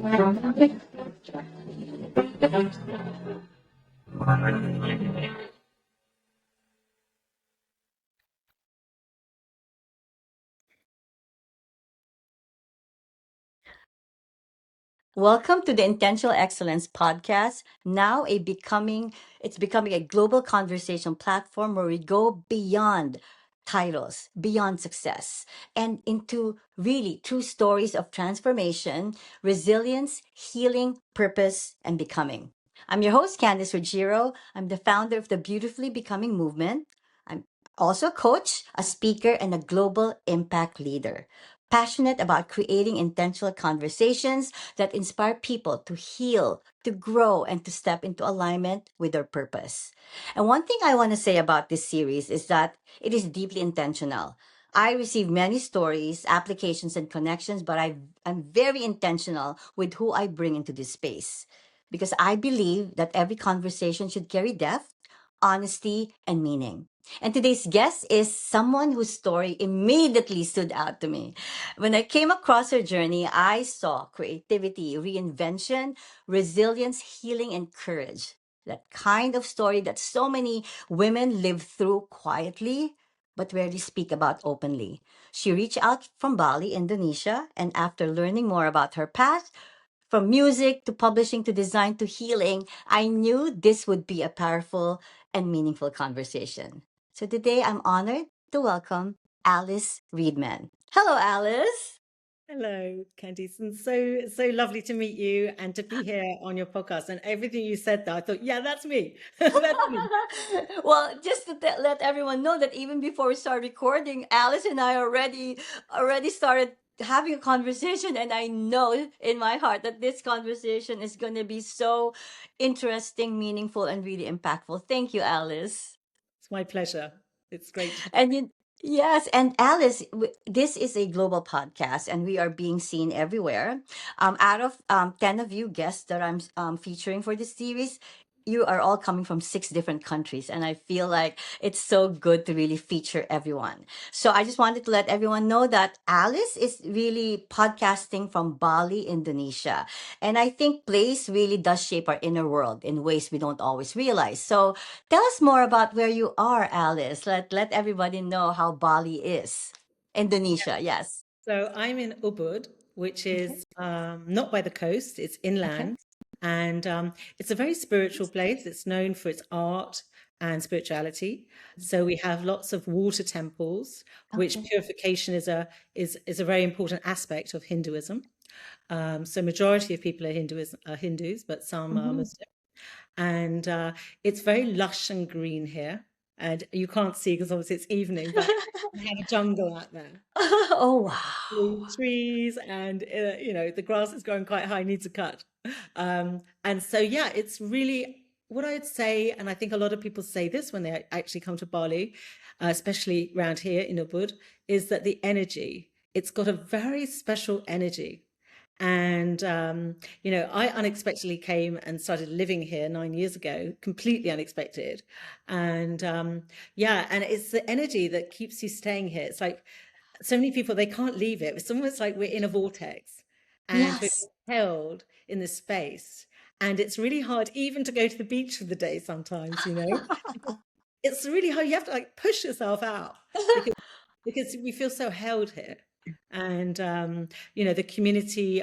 Welcome to the Intentional Excellence podcast. It's becoming a global conversation platform where we go beyond titles, beyond success, and into really true stories of transformation, resilience, healing, purpose, and becoming. I'm your host, Candice Ruggiero. I'm the founder of the Beautifully Becoming movement. I'm also a coach, a speaker, and a global impact leader. Passionate about creating intentional conversations that inspire people to heal, to grow, and to step into alignment with their purpose. And one thing I want to say about this series is that it is deeply intentional. I receive many stories, applications, and connections, but I'm very intentional with who I bring into this space because I believe that every conversation should carry depth, honesty, and meaning. And today's guest is someone whose story immediately stood out to me. When I came across her journey, I saw creativity, reinvention, resilience, healing, and courage. That kind of story that so many women live through quietly but rarely speak about openly. She reached out from Bali, Indonesia, and after learning more about her path, from music to publishing to design to healing, I knew this would be a powerful and meaningful conversation. So today I'm honored to welcome Alice Readman. Hello, Alice. Hello, Candice, and so lovely to meet you and to be here on your podcast. And everything you said there, I thought, yeah, that's me. That's me. Well, just to let everyone know that even before we start recording, Alice and I already started having a conversation, and I know in my heart that this conversation is going to be so interesting, meaningful, and really impactful. Thank you, Alice. It's my pleasure. It's great to be. And yes, and Alice, this is a global podcast, and we are being seen everywhere. Out of 10 of you guests that I'm featuring for this series, you are all coming from 6 different countries, and I feel like it's so good to really feature everyone. So I just wanted to let everyone know that Alice is really podcasting from Bali, Indonesia. And I think place really does shape our inner world in ways we don't always realize. So tell us more about where you are, Alice. Let everybody know how Bali is. Indonesia, yes. So I'm in Ubud, which Okay. is not by the coast, it's Okay. inland. And it's a very spiritual place. It's known for its art and spirituality. So we have lots of water temples, which Okay. purification is a very important aspect of Hinduism. So majority of people are Hindus, but some are Hmm. Muslim. And it's very lush and green here. And you can't see because obviously it's evening, but we have a jungle out there. Oh Blue wow. trees and the grass is growing quite high, needs a cut. And so yeah, it's really what I'd say, and I think a lot of people say this when they actually come to Bali, especially around here in Ubud, is that the energy, it's got a very special energy. And I unexpectedly came and started living here 9 years ago, completely unexpected. And yeah, and it's the energy that keeps you staying here. It's like so many people, they can't leave it. It's almost like we're in a vortex and we're Yes. held in this space. And it's really hard even to go to the beach for the day sometimes. It's really hard. You have to like push yourself out because because we feel so held here. And the community,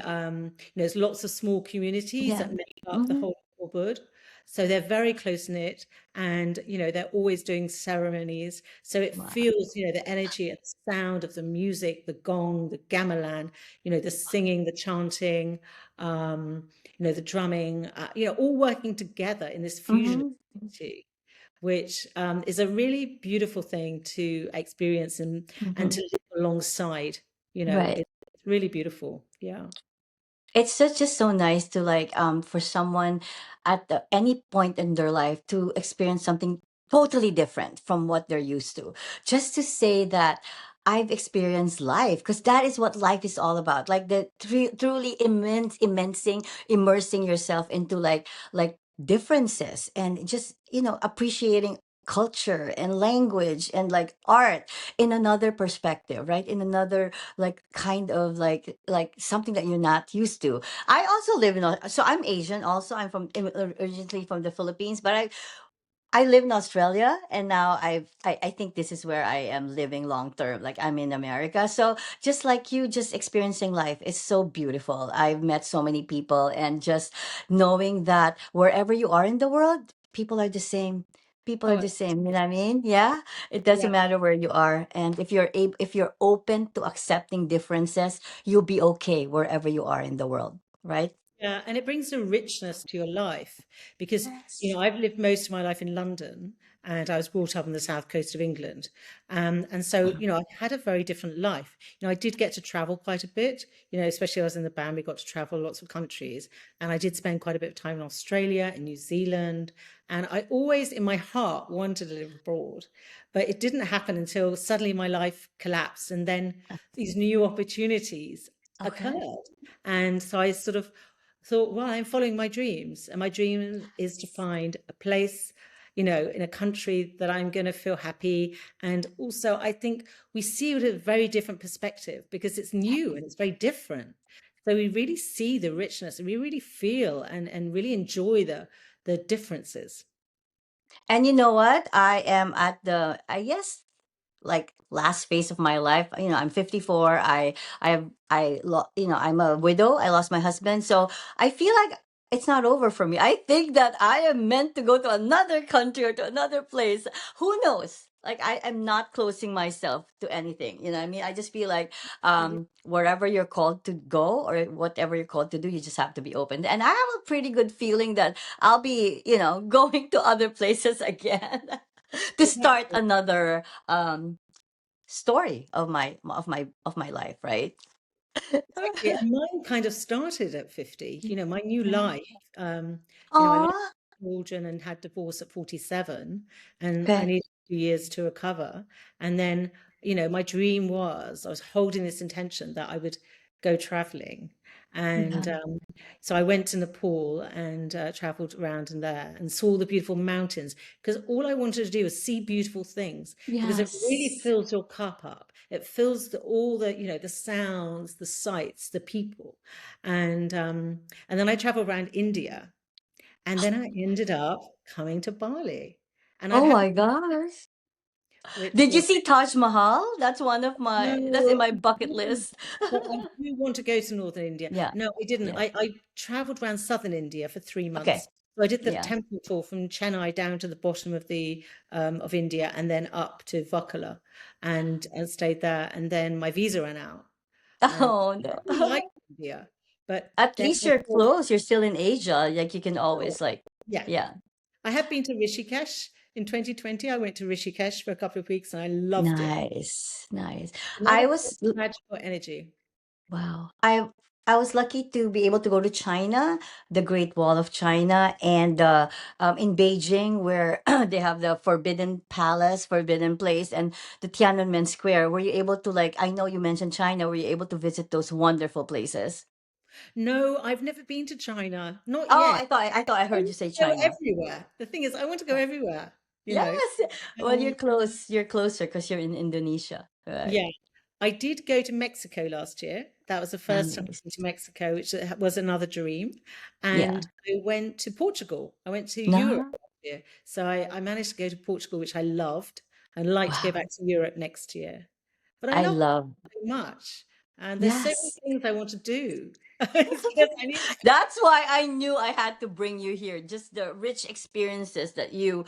there's lots of small communities Yeah. that make up the Hmm. whole neighborhood. So they're very close knit and they're always doing ceremonies. So it Wow. feels, the energy and the sound of the music, the gong, the gamelan, the singing, the chanting, the drumming, all working together in this fusion of Hmm. community, which is a really beautiful thing to experience and Hmm. to live alongside. Right. It's really beautiful. Yeah. Just so nice to for someone at any point in their life to experience something totally different from what they're used to. Just to say that I've experienced life because that is what life is all about. Like the truly immersing yourself into like differences and just appreciating culture and language and like art in another perspective, right? In another like kind of like something that you're not used to. I also live in so I'm Asian also. I'm from originally from the Philippines, but I live in Australia and now I think this is where I am living long term. Like I'm in America. So just like you, just experiencing life is so beautiful. I've met so many people and just knowing that wherever you are in the world, people are the same. People are Oh, the same. You know what I mean? Yeah. It doesn't yeah. matter where you are. And if you're if you're open to accepting differences, you'll be okay wherever you are in the world. Right? Yeah, and it brings a richness to your life because, Yes. I've lived most of my life in London and I was brought up on the south coast of England. And so, I had a very different life. I did get to travel quite a bit, especially I was in the band, we got to travel lots of countries. And I did spend quite a bit of time in Australia and New Zealand. And I always, in my heart, wanted to live abroad. But it didn't happen until suddenly my life collapsed. And then these new opportunities Okay. occurred. And so I sort of thought, well, I'm following my dreams. And my dream is to find a place, in a country that I'm going to feel happy. And also, I think we see it at a very different perspective because it's new and it's very different. So we really see the richness and we really feel and really enjoy the differences. And you know what? I am at the, I guess, like last phase of my life. I'm 54. I'm a widow. I lost my husband. So I feel like it's not over for me. I think that I am meant to go to another country or to another place. Who knows? Like I am not closing myself to anything. You know what I mean? I just feel like wherever you're called to go or whatever you're called to do, you just have to be open. And I have a pretty good feeling that I'll be, going to other places again to start Exactly. another story of my life, right? Exactly. And mine kind of started at 50. My new Yeah. life. I lost Aw. children and had divorce at 47, and I Okay. needed 2 years to recover. And then, my dream was I was holding this intention that I would go traveling. And Yeah. so I went to Nepal and traveled around in there and saw the beautiful mountains because all I wanted to do was see beautiful things because it really Yes. fills your cup up. It fills all the, the sounds, the sights, the people. And then I traveled around India and then I ended up coming to Bali. And I Oh haven't, my gosh. which Did you was see Taj Mahal? That's in no, my bucket no, list. but I do want to go to Northern India. Yeah. No, I didn't. Yeah. I traveled around Southern India for 3 months. Okay. So I did the Yeah. temple tour from Chennai down to the bottom of the of India and then up to Vakala and stayed there. And then my visa ran out. Oh I no. really liked India, but At then least I you're thought, close. You're still in Asia. Like you can oh, always like, yeah. yeah. I have been to Rishikesh in 2020. I went to Rishikesh for a couple of weeks and I loved it. Nice. Nice. I Another was magical energy. Wow. I was lucky to be able to go to China, the Great Wall of China, and in Beijing, where they have the Forbidden Palace, Forbidden Place, and the Tiananmen Square. Were you able to like? I know you mentioned China. Were you able to visit those wonderful places? No, I've never been to China. Not Oh, yet. I thought I I heard you want say to go China. everywhere. The thing is, I want to go Yeah. everywhere, you know. Yes. Well, you're Um, close. You're closer because you're in Indonesia, right? yeah. I did go to Mexico last year. That was the first time I've been to Nice. Mexico, which was another dream. And Yeah. I went to Portugal. I went to Europe No. last year. So I managed to go to Portugal, which I loved. I'd like to go Wow. back to Europe next year. But I I love love. so much. And there's so many Yes. things I want to do. It's just, I need That's why I knew I had to bring you here. Just the rich experiences that you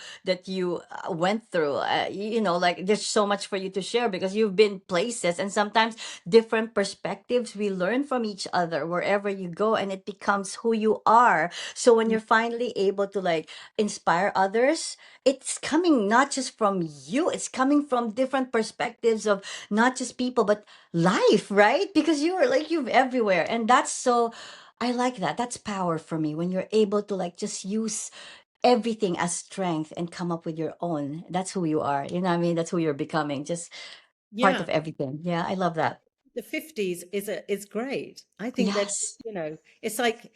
went through. Like there's so much for you to share because you've been places and sometimes different perspectives. We learn from each other wherever you go, and it becomes who you are. So when you're finally able to like inspire others, it's coming not just from you. It's coming from different perspectives of not just people but life, right? Because you've everywhere, and that's so I like that. That's power for me when you're able to like just use everything as strength and come up with your own. That's who you are. You know what I mean? That's who you're becoming. Just part of yeah. everything. Yeah, I love that. The 50s is great. I think that, Yes. it's like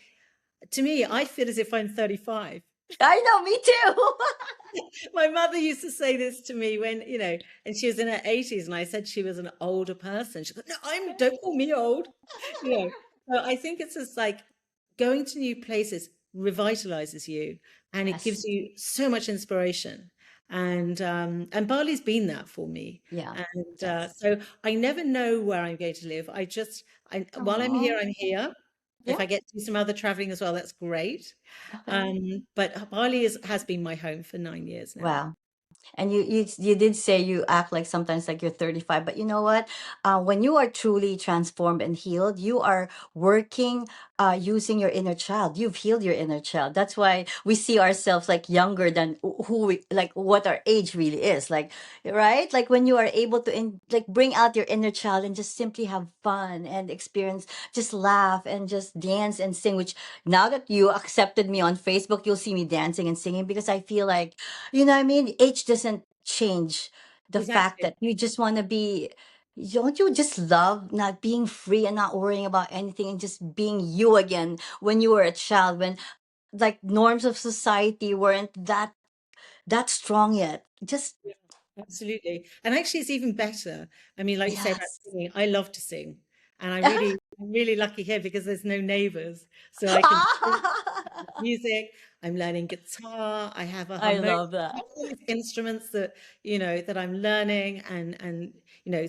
to me, I feel as if I'm 35. I know, me too. My mother used to say this to me when, and she was in her 80s, and I said she was an older person. She goes, "No, don't call me old." You know, so I think it's just like going to new places revitalizes you, and it gives Yes. you so much inspiration. And Bali's been that for me. Yeah. And Yes. so I never know where I'm going to live. While I'm here, Oh, I'm here. If yeah. I get to do some other traveling as well, that's great. Okay. But Bali has been my home for 9 years now. Wow. And you did say you act like sometimes like you're 35, but you know what? When you are truly transformed and healed, you are working using your inner child. You've healed your inner child. That's why we see ourselves like younger than who we like what our age really is. Like, right? Like when you are able to like bring out your inner child and just simply have fun and experience, just laugh and just dance and sing, which now that you accepted me on Facebook, you'll see me dancing and singing because I feel like, you know what I mean? Age doesn't change the fact Exactly. that you just want to be, don't you just love not being free and not worrying about anything and just being you again when you were a child, when like norms of society weren't that strong yet? Just, Yeah, absolutely. And actually, it's even better. I mean, like you say about yes. singing, I love to sing. And I'm really lucky here because there's no neighbors. So I can sing music. I'm learning guitar. I have a I harmonium. love I that. have all these instruments that I'm learning, and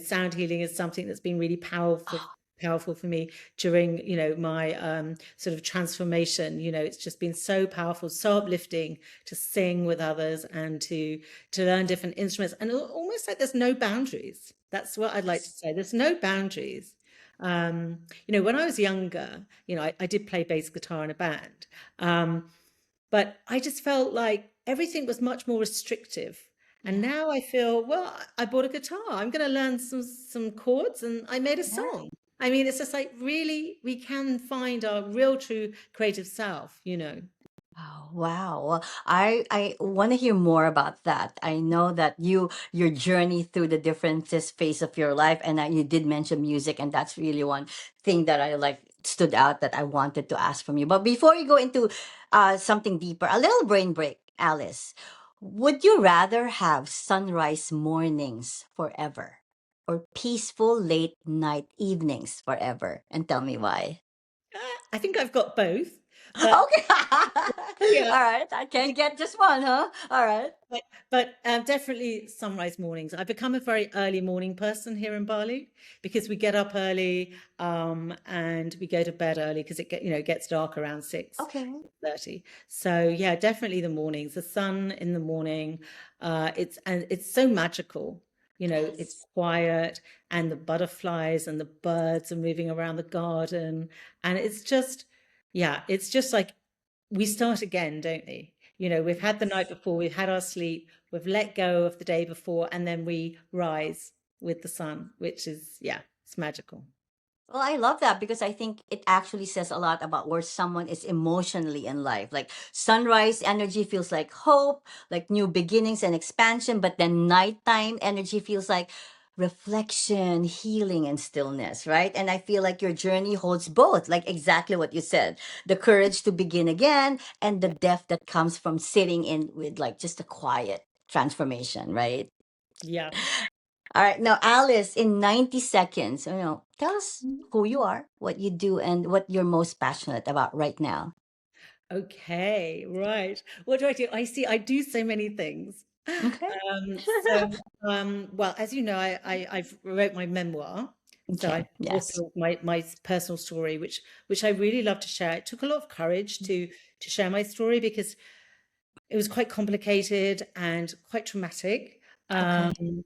sound healing is something that's been really powerful for me during my sort of transformation. It's just been so powerful, so uplifting to sing with others and to learn different instruments, and almost like there's no boundaries. That's what I'd like to say. There's no boundaries. When I was younger, I did play bass guitar in a band. But I just felt like everything was much more restrictive. And Yeah. now I feel, well, I bought a guitar. I'm going to learn some chords, and I made a Yeah. song. I mean, it's just like really, we can find our real, true creative self. Oh, wow. Well, I want to hear more about that. I know that your journey through the different phase of your life, and you did mention music, and that's really one thing that I like stood out that I wanted to ask from you. But before we go into something deeper, a little brain break, Alice. Would you rather have sunrise mornings forever or peaceful late night evenings forever? And tell me why. I think I've got both, but Okay. yeah, All right. I I can't think get just one, huh? All right. but definitely sunrise mornings. I've become a very early morning person here in Bali because we get up early, and we go to bed early because it gets dark around six Okay. 30. So yeah, definitely the mornings, the sun in the morning. It's so magical. It's Yes. quiet, and the butterflies and the birds are moving around the garden, and it's just like we start again, don't we? We've had the night Yes. before, we've had our sleep, we've let go of the day before, and then we rise with the sun, which is, yeah, it's magical. Well, I love that because I think it actually says a lot about where someone is emotionally in life. Like sunrise energy feels like hope, like new beginnings and expansion, but then nighttime energy feels like reflection, healing, and stillness, right? And I feel like your journey holds both, like exactly what you said, the courage to begin again and the Yeah. depth that comes from sitting in with like just a quiet transformation, right? Yeah. All right. Now, Alice, in 90 seconds, tell us who you are, what you do, and what you're most passionate about right now. Okay, right. What do I do? I do so many things. Okay. Well, as you know, I've wrote my memoir. So I'm Okay. Yes. author of my personal story, which I really love to share. It took a lot of courage to share my story because it was quite complicated and quite traumatic. Okay. Um,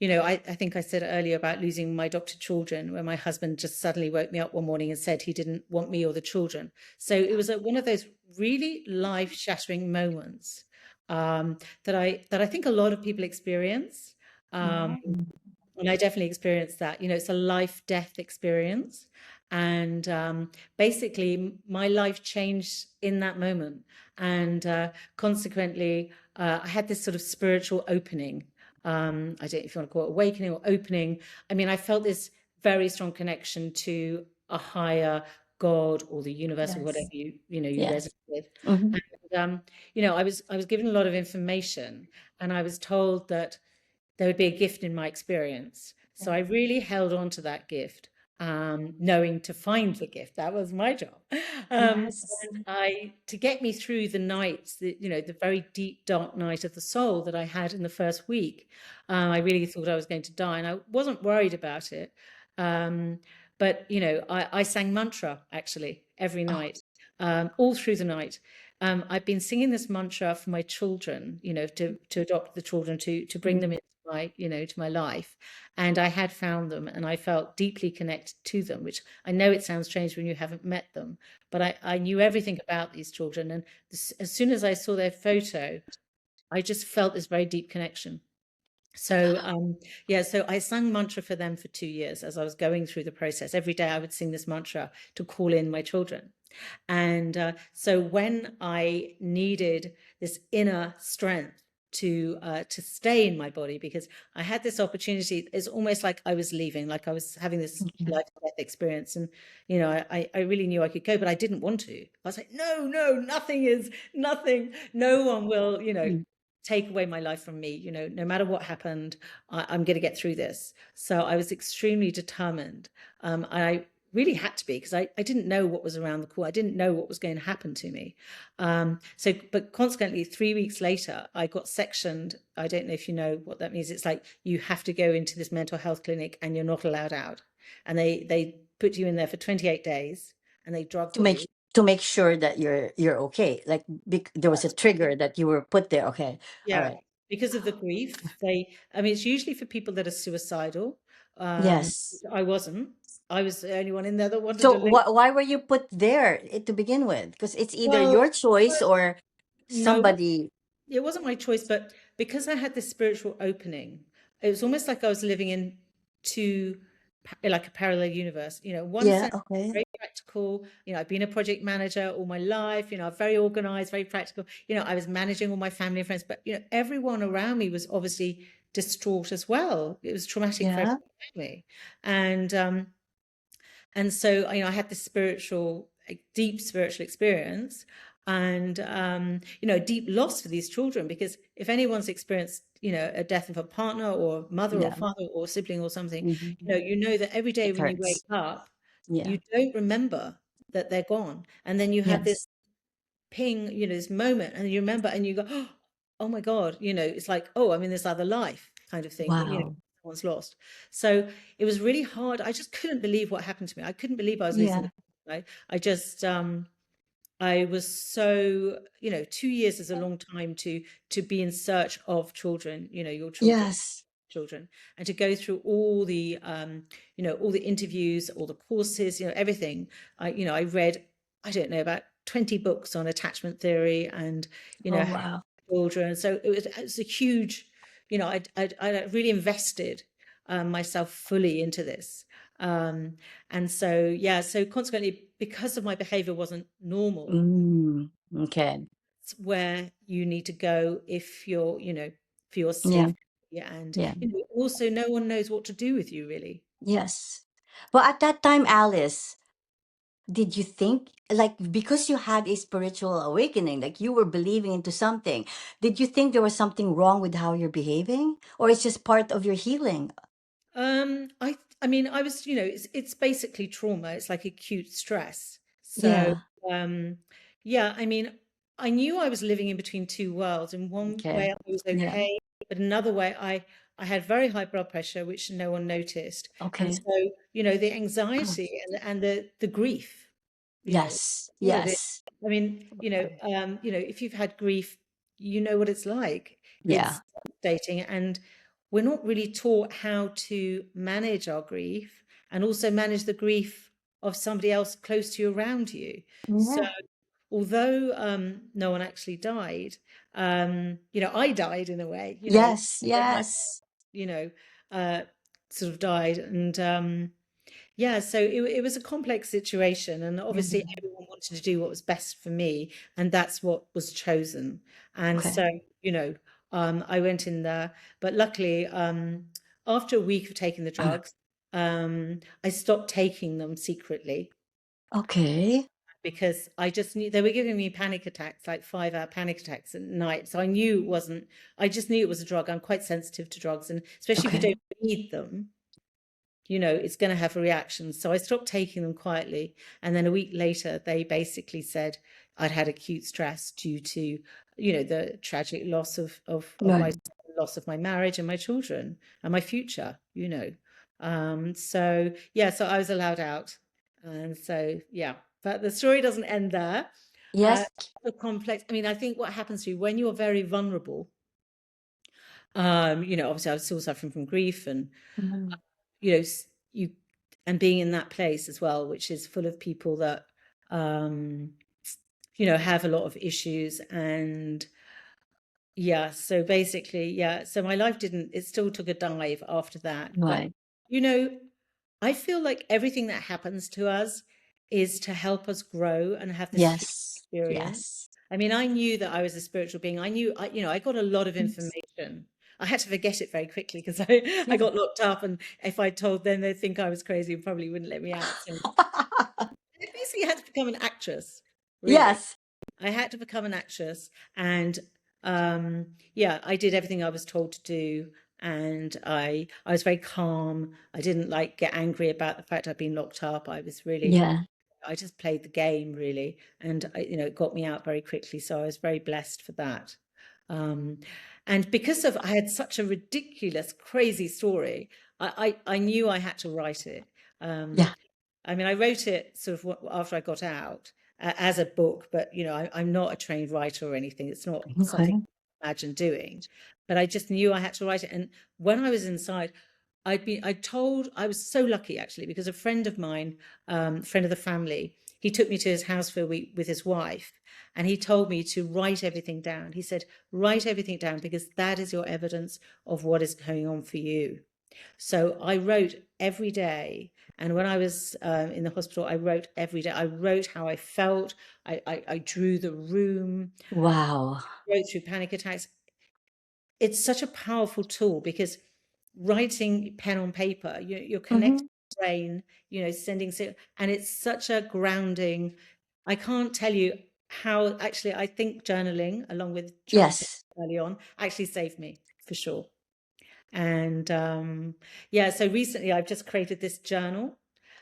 I think I said earlier about losing my adopted children, where my husband just suddenly woke me up one morning and said he didn't want me or the children. So it was one of those really life-shattering moments, that I think a lot of people experience. Um, Yeah. and I definitely experienced that. It's a life-death experience. And basically, my life changed in that moment. And consequently, I had this sort of spiritual opening. I don't know if you want to call it awakening or opening. I mean, I felt this very strong connection to a higher God or the universe or whatever Yes. you resonate Yes. with. Hmm. I was given a lot of information, and I was told that there would be a gift in my experience. So I really held on to that gift, knowing to find the gift. That was my job. Yes. And to get me through the nights, the very deep, dark night of the soul that I had in the first week, I really thought I was going to die, and I wasn't worried about it. Um, but I sang mantra actually every Oh. night, all through the night. I've been singing this mantra for my children, to adopt the children, to bring them Mm. into to my life. And I had found them, and I felt deeply connected to them, which I know it sounds strange when you haven't met them, but I knew everything about these children. And as soon as I saw their photo, I just felt this very deep connection. So yeah, so I sang mantra for them for 2 years as I was going through the process. Every day I would sing this mantra to call in my children. And so when I needed this inner strength to stay in my body, because I had this opportunity, it's almost like I was leaving, like I was having this Okay. life and death experience, and I really knew I could go, but I didn't want to. I was like, no, no, nothing is nothing. No one will, Mm. take away my life from me. No matter what happened, I'm going to get through this. So I was extremely determined. I really had to be, because I didn't know what was around the corner. I didn't know what was going to happen to me. But consequently, 3 weeks later, I got sectioned. I don't know if you know what that means. It's like you have to go into this mental health clinic and you're not allowed out. And they put you in there for 28 days and they To drugged make you. to make sure that you're okay. Like there was a trigger that you were put there. Okay. All Yeah, right. because of the grief. I mean, it's usually for people that are suicidal. Yes. I wasn't. I was the only one in there that wanted So to live. why were you put there to begin with? Because it's either Well, your choice or no, somebody. it wasn't my choice, but because I had this spiritual opening, it was almost like I was living in two, like a parallel universe. One Yeah. sense, Okay. very practical. I've been a project manager all my life. Very organized, very practical. I was managing all my family and friends, but everyone around me was obviously distraught as well. It was traumatic for Yeah. everyone around me, and so I had this deep spiritual experience, and deep loss for these children, because if anyone's experienced a death of a partner or mother or Yeah. father or sibling or something, Hmm. that every day It when you wake hurts. up, Yeah. you don't remember that they're gone, and then you have Yes. this ping, this moment, and you remember, and you go, oh my God, it's like, oh, I'm in this other life kind of thing, Wow. someone's lost. So it was really hard. I just couldn't believe what happened to me. I couldn't believe I was losing Yeah. the right? I was so, 2 years is a long time to be in search of children, your Yes. children, and to go through all the interviews, all the courses, everything. I read, I don't know, about 20 books on attachment theory, and Oh how wow. children. So it was a huge, I really invested myself fully into this. Um, and so, yeah, so consequently, because of my behavior wasn't normal, Mm. Okay. it's where you need to go if you're, for your Yeah. safety. And, Yeah. also no one knows what to do with you, really. Yes. Well, at that time, Alice, did you think, like, because you had a spiritual awakening, like you were believing into something, did you think there was something wrong with how you're behaving, or it's just part of your healing? I mean, I was, it's basically trauma. It's like acute stress. So, Yeah. um, yeah, I mean, I knew I was living in between two worlds. In one Okay. way, I was Yeah. okay, but another way, I had very high blood pressure, which no one noticed, and Okay. so, the anxiety and the grief, Yes. all of it. Yes. I mean, if you've had grief, you know what it's like. Yeah. It's devastating, and we're not really taught how to manage our grief and also manage the grief of somebody else close to you, around you. So, Yeah. although no one actually died, I died in a way. Yes. My, Yes. you know, uh, sort of died, and yeah, so it was a complex situation, and obviously Mhm. everyone wanted to do what was best for me, and that's what was chosen. And Okay. so, I went in there, but luckily, after a week of taking the drugs, I stopped taking them secretly. Okay. because I just knew they were giving me panic attacks, like 5-hour panic attacks at night. So I knew it wasn't, I just knew it was a drug. I'm quite sensitive to drugs, and especially if you Okay. don't need them, it's going to have a reaction. So I stopped taking them quietly. And then a week later, they basically said I'd had acute stress due to, the tragic loss of my Right. loss of my marriage and my children and my future. So yeah, so I was allowed out. And so, yeah, but the story doesn't end there. Uh, Yes. the complex, I mean, I think what happens to you when you're very vulnerable, obviously I was still suffering from grief and Mhm. you know you and being in that place as well, which is full of people that um have a lot of issues. And yeah, so basically, yeah, so my life didn't it still took a dive after that. But Right. you know I feel like everything that happens to us is to help us grow and have this huge Yes. experience. Yes. I mean, I knew that I was a spiritual being. I knew, I got a lot of Yes. information. I had to forget it very quickly because I Yeah. got locked up, and if I told them, they'd think I was crazy and probably wouldn't let me out. So I basically had to become an actress, really. Yes. I had to become an actress, and yeah, I did everything I was told to do, and I was very calm. I didn't like get angry about the fact I'd been locked up. Yeah. I just played the game really, and it got me out very quickly. So I was very blessed for that. Um, and because of I had such a ridiculous, crazy story, I knew I had to write it. Um, Yeah. I mean, I wrote it sort of after I got out as a book, but I'm not a trained writer or anything. It's not something Okay. I imagine doing, but I just knew I had to write it. And when I was inside, I was so lucky actually because a friend of mine, friend of the family, he took me to his house for a week with his wife, and he told me to write everything down. He said, write everything down because that is your evidence of what is going on for you. So I wrote every day. And when I was in the hospital, I wrote every day. I wrote how I felt. I drew the room, Wow. wrote through panic attacks. It's such a powerful tool because writing pen on paper, you're connected Hmm. to the brain, sending, and it's such a grounding. I can't tell you how actually I think journaling, along with chanting Yes. early on, actually saved me for sure. And yeah, so recently I've just created this journal,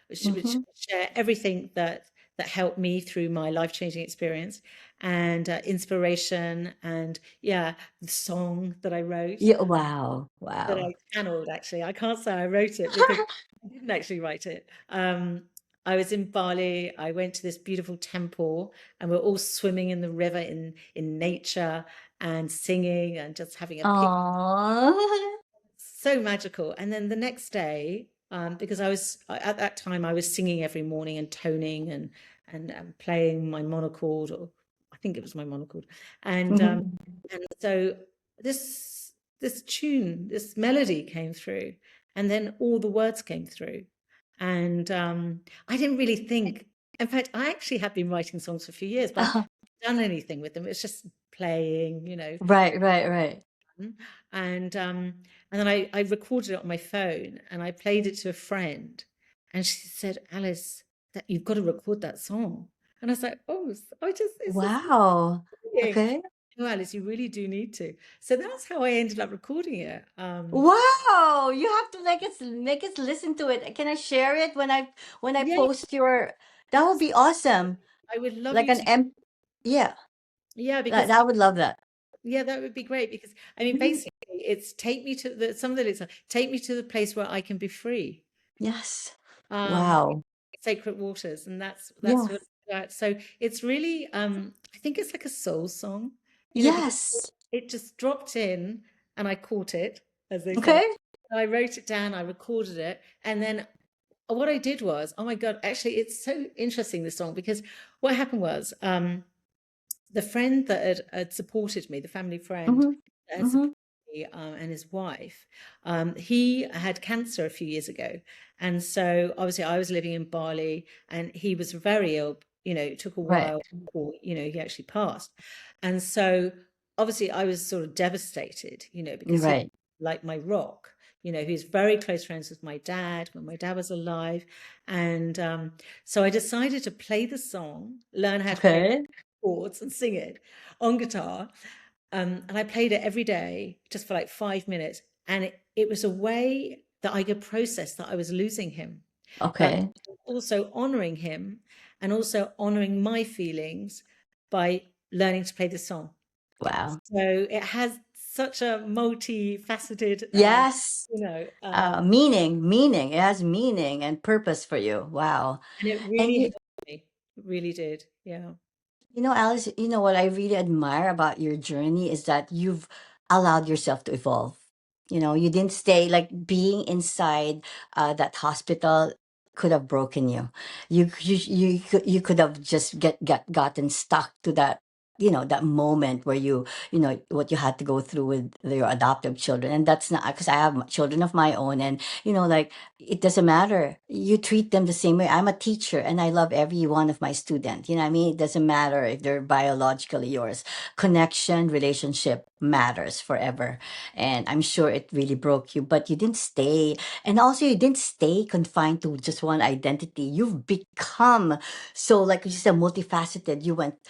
which Hmm. share everything that helped me through my life-changing experience, and inspiration, and yeah, the song that I wrote, Yeah. Wow. that Wow. I channeled. Actually, I can't say I wrote it because I didn't actually write it. I was in Bali. I went to this beautiful temple, and we're all swimming in the river in nature and singing and just having a picnic. Aww. So magical. And then the next day, because at that time I was singing every morning and toning and playing my monochord, or I think it was my monochord, and Mhm. and so this tune, this melody came through, and then all the words came through, and I didn't really think. In fact, I actually had been writing songs for a few years, but I Uh-huh. hadn't done anything with them. It's just playing, Right. Right. Right. and and then I recorded it on my phone and I played it to a friend, and she said, Alice, that you've got to record that song. And I was like, oh, it's just Wow. singing. Okay. No, Alice, you really do need to. So that's how I ended up recording it. Wow. You have to make us listen to it. Can I share it when I Yeah, post your? That would be awesome. I would love Like you an to. Yeah. Yeah, That because I would love that. yeah, that would be great because I mean, Mhm. basically, it's take me to some of the lyrics are, take me to the place where I can be free. Yes. Um, Wow. Sacred Waters, and that's what Yes. that. So it's really, I think it's like a soul song, because Yes. it just dropped in, and I caught it, as they say. Okay. I wrote it down, I recorded it, and then what I did was, oh my God, actually, it's so interesting this song because what happened was, the friend that had supported me, the family friend Mm-hmm. that had Mm-hmm. supported me, and his wife, he had cancer a few years ago. And so obviously I was living in Bali and he was very ill. It took a Right. while before, he actually passed. And so obviously I was sort of devastated, because he was Right. like my rock. who's very close friends with my dad when my dad was alive. And so I decided to play the song, learn how to play Okay. chords and sing it on guitar. And I played it every day just for like 5 minutes. And it was a way that I could process that I was losing him, but Okay. also honoring him and also honoring my feelings by learning to play the song. Wow. So it has such a multifaceted, Yes. you know, Meaning. It has meaning and purpose for you. Wow. and it And really helped me. It really did. Yeah. Alice, what I really admire about your journey is that you've allowed yourself to evolve. You didn't stay like being inside that hospital could have broken you. You could have just gotten stuck to that moment where what you had to go through with your adoptive children. And that's not because I have children of my own, and like it doesn't matter. You treat them the same way. I'm a teacher and I love every one of my students. You know what I mean? It doesn't matter if they're biologically yours. Connection, relationship matters forever. And I'm sure it really broke you, but you didn't stay. And also, you didn't stay confined to just one identity. You've become so, like you said, multifaceted.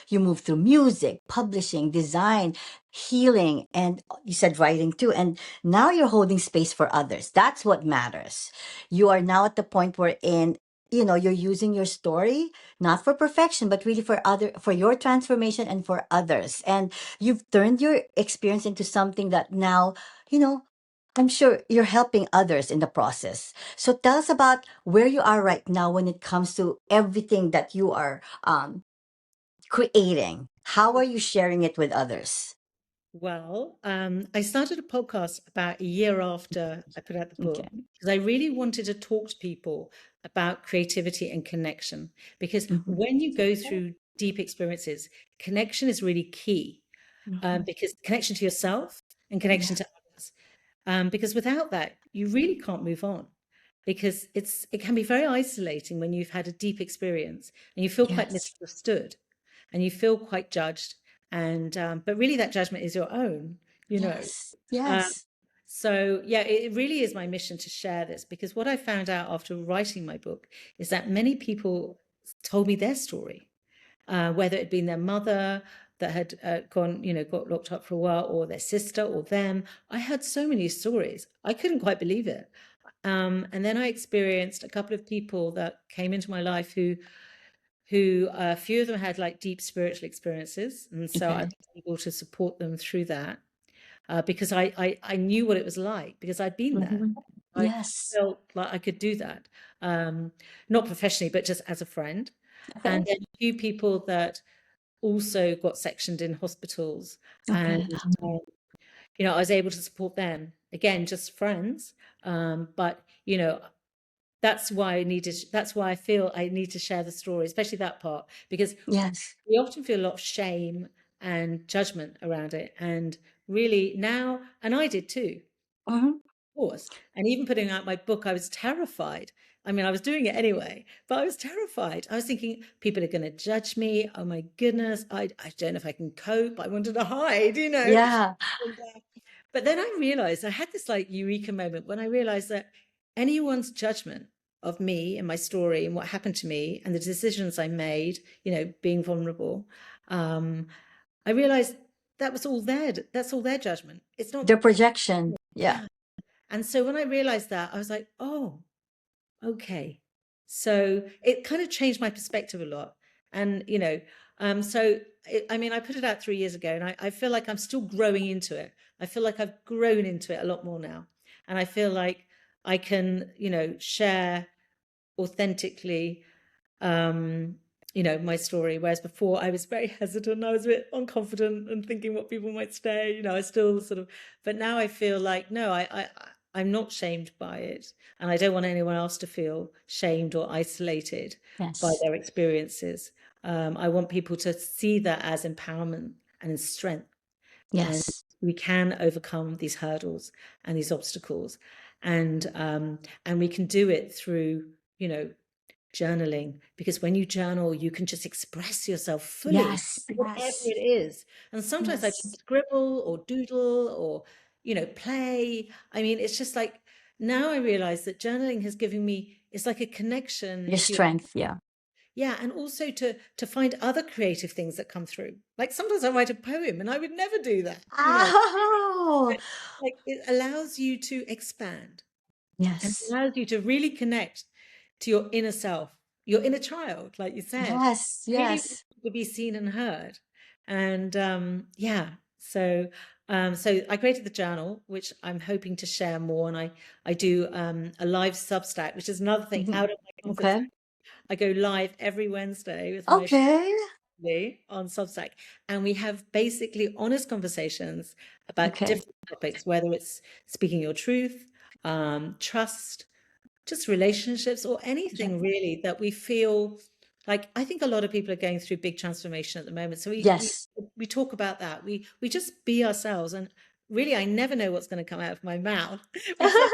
You moved through music, publishing, design, healing, and you said writing too. And now you're holding space for others. That's what matters. You are now at the point where you're using your story not for perfection but really for your transformation and for others, and you've turned your experience into something that now you know I'm sure you're helping others in the process. So tell us about where you are right now when it comes to everything that you are creating. How are you sharing it with others? Well, I started a podcast about a year after I put out the book Okay. because I really wanted to talk to people about creativity and connection. Because Mhm. when you go through deep experiences, connection is really key, Mhm. because connection to yourself and connection Yeah. to others. Because without that, you really can't move on. Because it can be very isolating when you've had a deep experience and you feel quite Yes. misunderstood and you feel quite judged, and but really that judgment is your own, you know. Yes. Um, Yes. so yeah, it really is my mission to share this, because what I found out after writing my book is that many people told me their story, whether it had been their mother that had got locked up for a while, or their sister, or them. I heard so many stories. I couldn't quite believe it. And then I experienced a couple of people that came into my life who a few of them had like deep spiritual experiences, and so I Okay. was able to support them through that, because I knew what it was like, because I'd been there. Mhm. I Yes. felt like I could do that, um, not professionally, but just as a friend. Okay. And then a few people that also got sectioned in hospitals, and Okay. um, I was able to support them again, just friends. But that's why I feel I need to share the story, especially that part, because Yes. we often feel a lot of shame and judgment around it. And really now, and I did too, Mhm. of course. And even putting out my book, I was terrified. I mean, I was doing it anyway, but I was terrified. I was thinking people are going to judge me. Oh my goodness. I don't know if I can cope. I wanted to hide. Yeah. And, but then I realized, I had this like eureka moment when I realized that anyone's judgment of me and my story and what happened to me and the decisions I made, being vulnerable, um, I realized that was all that's all their judgment. It's not. The projection. Yeah. Yeah. And so when I realized that, I was like, oh, okay. So it kind of changed my perspective a lot. And, I mean, I put it out 3 years ago, and I feel like I'm still growing into it. I feel like I've grown into it a lot more now. And I feel like I can, share authentically, um, my story. Whereas before I was very hesitant, I was a bit unconfident and thinking what people might say. I still sort of, but now I feel like, no, I'm not shamed by it. And I don't want anyone else to feel shamed or isolated by Yes. their experiences. I want people to see that as empowerment and strength. And Yes. we can overcome these hurdles and these obstacles. And we can do it through, journaling, because when you journal, you can just express yourself fully, Yes. whatever Yes. it is. And sometimes I Yes. just scribble or doodle or, play. I mean, it's just like now I realize that journaling has given me, it's like a Your connection to your, strength, yeah. yeah, and also to find other creative things that come through. Like sometimes I write a poem and I would never do that, you know. Oh, But like it allows you to expand and yes, allows you to really connect to your inner self, your inner child, like you said, yes, really yes. to be seen and heard. And yeah, so so I created the journal, which I'm hoping to share more. And I do a live Substack, which is another thing Mhm. out of my comfort zone. Okay. I go live every Wednesday with my Okay. family on Substack, and we have basically honest conversations about Okay. different topics, whether it's speaking your truth, trust, just relationships, or Yeah. anything really that we feel like. I think a lot of people are going through big transformation at the moment, so Yes. we talk about that. We just be ourselves, and really, I never know what's going to come out of my mouth, which is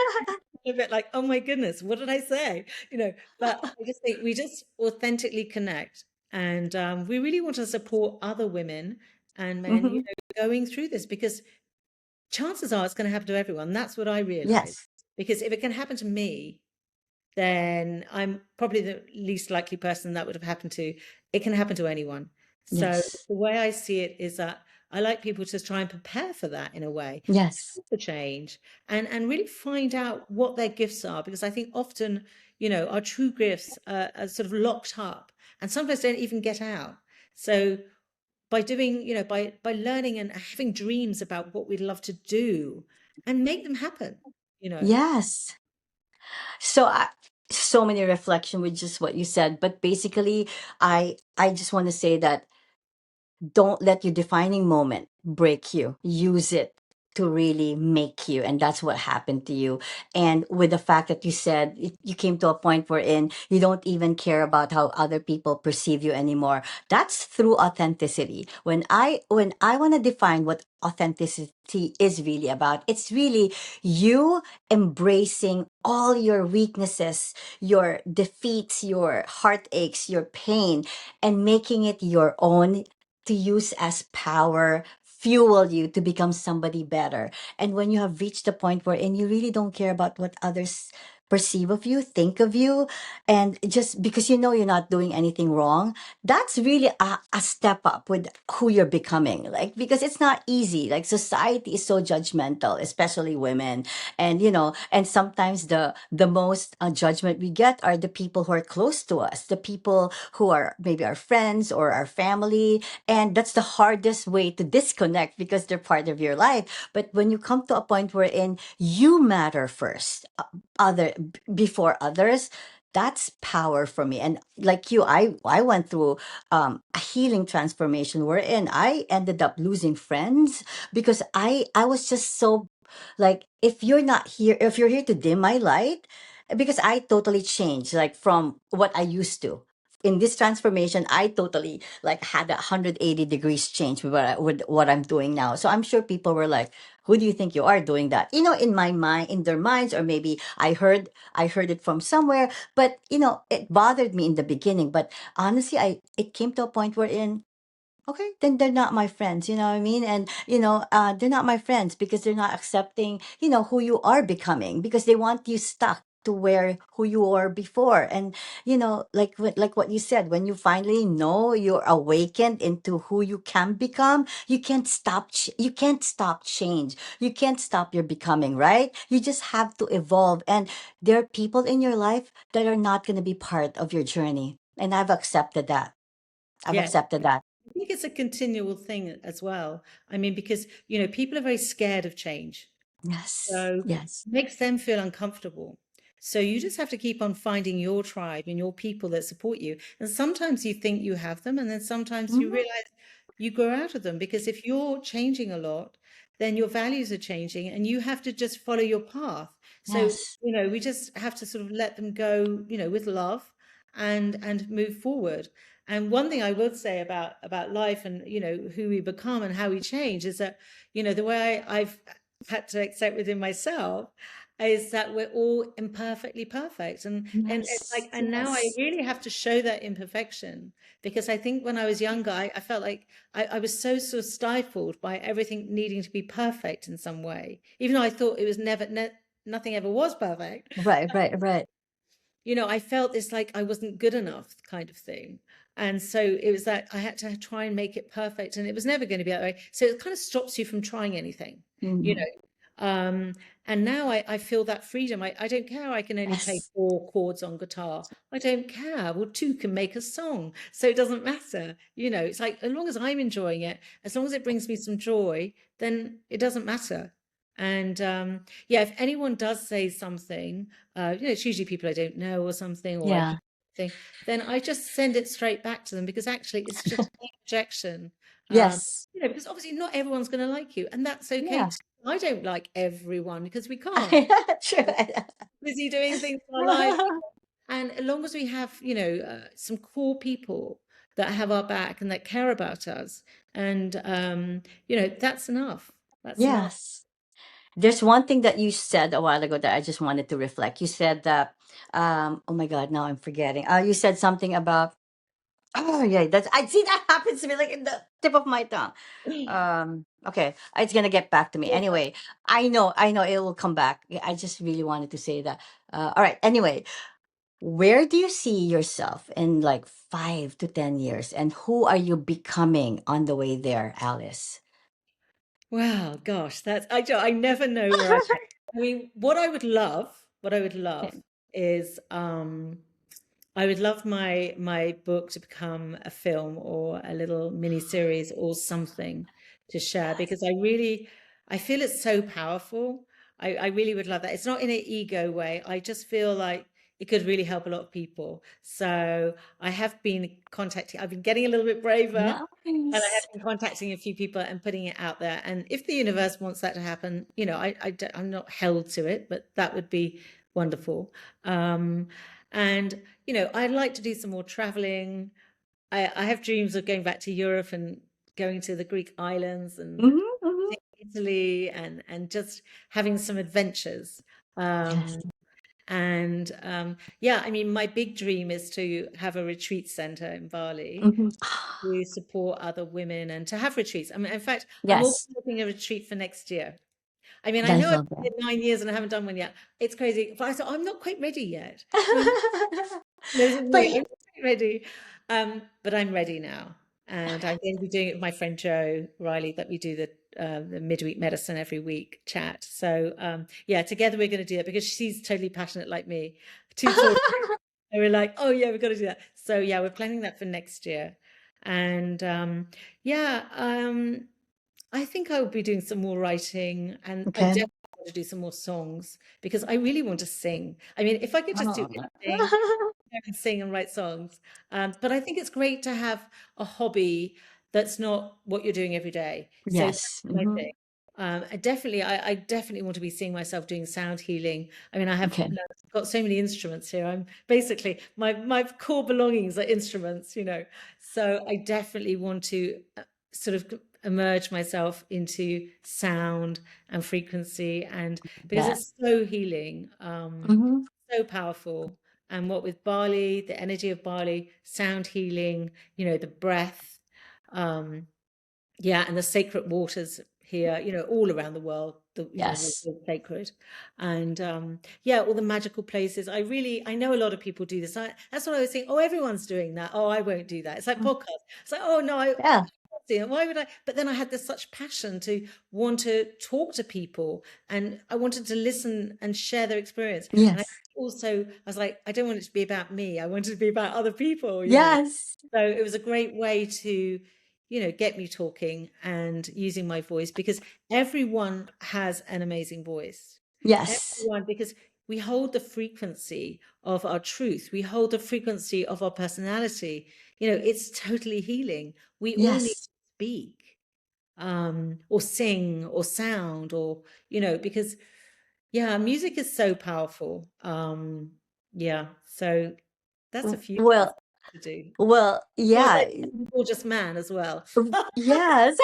a bit like, oh my goodness, what did I say? You know, but I just think we just authentically connect, and we really want to support other women and men, you Mhm. know, going through this, because chances are it's going to happen to everyone. That's what I realize. Yes. Because if it can happen to me, then I'm probably the least likely person that would have happened to. It can happen to anyone. So Yes. the way I see it is that I like people to try and prepare for that in a way, Yes. for change, and really find out what their gifts are, because I think often, you know, our true gifts are sort of locked up and sometimes don't even get out. So by doing, you know, by learning and having dreams about what we'd love to do and make them happen, you know. Yes. So so many reflection with just what you said, but basically, I just want to say that don't let your defining moment break you. Use it to really make you. And that's what happened to you. And with the fact that you said you came to a point wherein you don't even care about how other people perceive you anymore. That's through authenticity. When I want to define what authenticity is really about, it's really you embracing all your weaknesses, your defeats, your heartaches, your pain, and making it your own to use as power, fuel you to become somebody better. And when you have reached the point wherein you really don't care about what others perceive of you, think of you, and just because you know you're not doing anything wrong, that's really a step up with who you're becoming. Like, because it's not easy. Like, society is so judgmental, especially women. And, and sometimes the most judgment we get are the people who are close to us, the people who are maybe our friends or our family, and that's the hardest way to disconnect because they're part of your life. But when you come to a point wherein you matter first, before others, that's power for me. And like you, I went through a healing transformation wherein I ended up losing friends because I was just so, like, if you're here to dim my light, because I totally changed, like, from what I used to. In this transformation, I totally, like, had a 180 degrees change with what I'm doing now. So I'm sure people were like, "Who do you think you are doing that?" In my mind, in their minds, or maybe I heard it from somewhere. But it bothered me in the beginning. But honestly, it came to a point wherein, okay, then they're not my friends, you know what I mean? And they're not my friends because they're not accepting, who you are becoming, because they want you stuck to where who you were before. And like what you said, when you finally know you're awakened into who you can become, you can't stop change, you can't stop your becoming, right? You just have to evolve. And there are people in your life that are not going to be part of your journey, and I've accepted that. I've Yeah. accepted that. I think it's a continual thing as well. I mean, because, you know, people are very scared of change. Yes. So Yes. it makes them feel uncomfortable. So you just have to keep on finding your tribe and your people that support you. And sometimes you think you have them, and then sometimes you Mhm. realize you grow out of them, because if you're changing a lot, then your values are changing and you have to just follow your path. So, Yes. you know, we just have to sort of let them go, you know, with love and move forward. And one thing I would say about life and, you know, who we become and how we change is that, you know, the way I've had to accept within myself is that we're all imperfectly perfect, and it's like, Yes. and now I Yes. really have to show that imperfection, because I think when I was younger, I felt like I was so sort of stifled by everything needing to be perfect in some way, even though I thought it was never nothing ever was perfect. Right, right, right. I felt this like I wasn't good enough kind of thing. And so it was that I had to try and make it perfect, and it was never going to be that way. So it kind of stops you from trying anything, you Mhm. know. And now I feel that freedom. I don't care. I can only play Yes. four chords on guitar. I don't care. Well, two can make a song. So it doesn't matter. It's like as long as I'm enjoying it, as long as it brings me some joy, then it doesn't matter. And yeah, if anyone does say something, it's usually people I don't know or something, or I hear Yeah. something, then I just send it straight back to them because actually it's just a rejection. Yes. Because obviously not everyone's going to like you, and that's okay Yeah. too. I don't like everyone because we can't. True. We're busy doing things in our lives. And as long as we have, some core people that have our back and that care about us, and that's enough. That's enough. Yes. There's one thing that you said a while ago that I just wanted to reflect. You said that, oh my God, now I'm forgetting. You said something about, oh yeah, that's, I see that happens to me like in the tip of my tongue. Okay, it's gonna get back to me. Anyway, I know it will come back. Yeah, I just really wanted to say that. All right, anyway, where do you see yourself in like 5 to 10 years, and who are you becoming on the way there, Alice? Wow, gosh, I never know where I mean, what I would love Okay. is I would love my book to become a film or a little mini series or something to share because I feel it's so powerful. I really would love that. It's not in an ego way. I just feel like it could really help a lot of people. So I've been getting a little bit braver, and I have Nice. been contacting a few people and putting it out there. And if the universe wants that to happen, I'm not held to it, but that would be wonderful. Um, and I'd like to do some more traveling. I have dreams of going back to Europe and going to the Greek islands and Hmm, hmm. Italy and just having some adventures. Yes. Um, and yeah, I mean, my big dream is to have a retreat center in Bali Hmm. to support other women and to have retreats. I mean, in fact, I'm also Yes, looking at a retreat for next year. I mean, I I know I've love that. been here 9 years and I haven't done one yet. It's crazy. But I thought, I'm not quite ready yet. I'm This is But me. I'm not ready. But I'm ready now. And I'm going to be doing it with my friend Joe Riley, that we do the midweek medicine every week chat. So yeah, together we're going to do it because she's totally passionate like me. Two talk, and we're like, oh yeah, we've got to do that. So yeah, we're planning that for next year. And yeah, I think I will be doing some more writing, and I okay. definitely want to do some more songs because I really want to sing. I mean, if I could just do Oh. anything, I can sing and write songs. But I think it's great to have a hobby that's not what you're doing every day. So that's Yes. my Hmm. thing. I definitely want to be seeing myself doing sound healing. I mean, I have Okay. got so many instruments here. I'm basically my core belongings are instruments, So I definitely want to sort of emerge myself into sound and frequency, and because That. it's so healing, Hmm. so powerful. And what with Bali, the energy of Bali, sound healing, the breath, um, yeah, and the sacred waters here, all around the world, water Yes. is sacred. And yeah, all the magical places. I know a lot of people do this. That's what I was saying. Oh, everyone's doing that. Oh, I won't do that. It's like Mm. podcast. It's like, oh no, I Yeah. can't do it. Why would I? But then I had this such passion to want to talk to people, and I wanted to listen and share their experience. And Yes. I was like, I don't want it to be about me. I want it to be about other people. Yes. So it was a great way to, get me talking and using my voice because everyone has an amazing voice. Yes. Everyone, because we hold the frequency of our truth, we hold the frequency of our personality. It's totally healing. We all need Yes. to speak, or sing or sound, or, because, yeah, music is so powerful. Yeah, so that's a few things Well, to do. Oh, yeah. like a gorgeous man as well. Yes.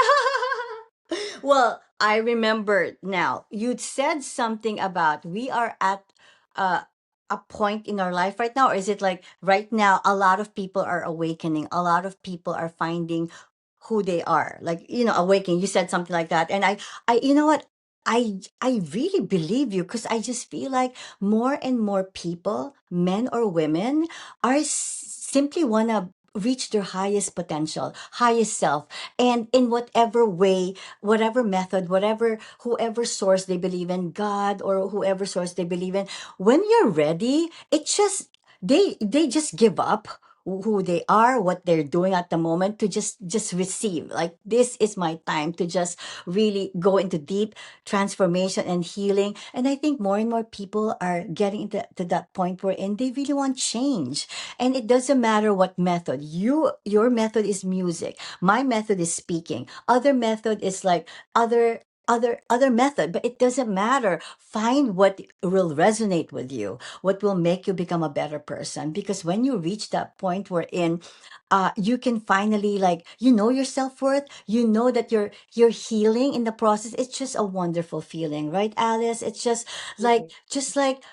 Well, I remember now. You'd said something about we are at uh, a point in our life right now, or is it like right now a lot of people are awakening, a lot of people are finding who they are, like, awakening. You said something like that. And you know what? I really believe you, because I just feel like more and more people, men or women, are simply wanna reach their highest potential, highest self, and in whatever way, whatever method, whatever whoever source they believe in, God or whoever source they believe in, when you're ready, it just they just give up who they are, what they're doing at the moment, to just receive. Like, this is my time to just really go into deep transformation and healing. And I think more and more people are getting to that point wherein they really want change. And it doesn't matter what method. Your method is music. My method is speaking. Other method is like other method, but it doesn't matter. Find what will resonate with you, what will make you become a better person. Because when you reach that point wherein you can finally, like, you know your self-worth, you know that you're healing in the process. It's just a wonderful feeling, right, Alice? It's just like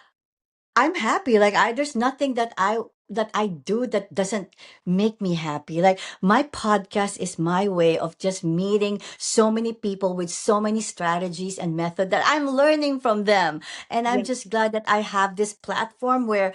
I'm happy. Like, there's nothing that I do that doesn't make me happy. Like, my podcast is my way of just meeting so many people with so many strategies and method that I'm learning from them. And I'm Yeah. just glad that I have this platform where,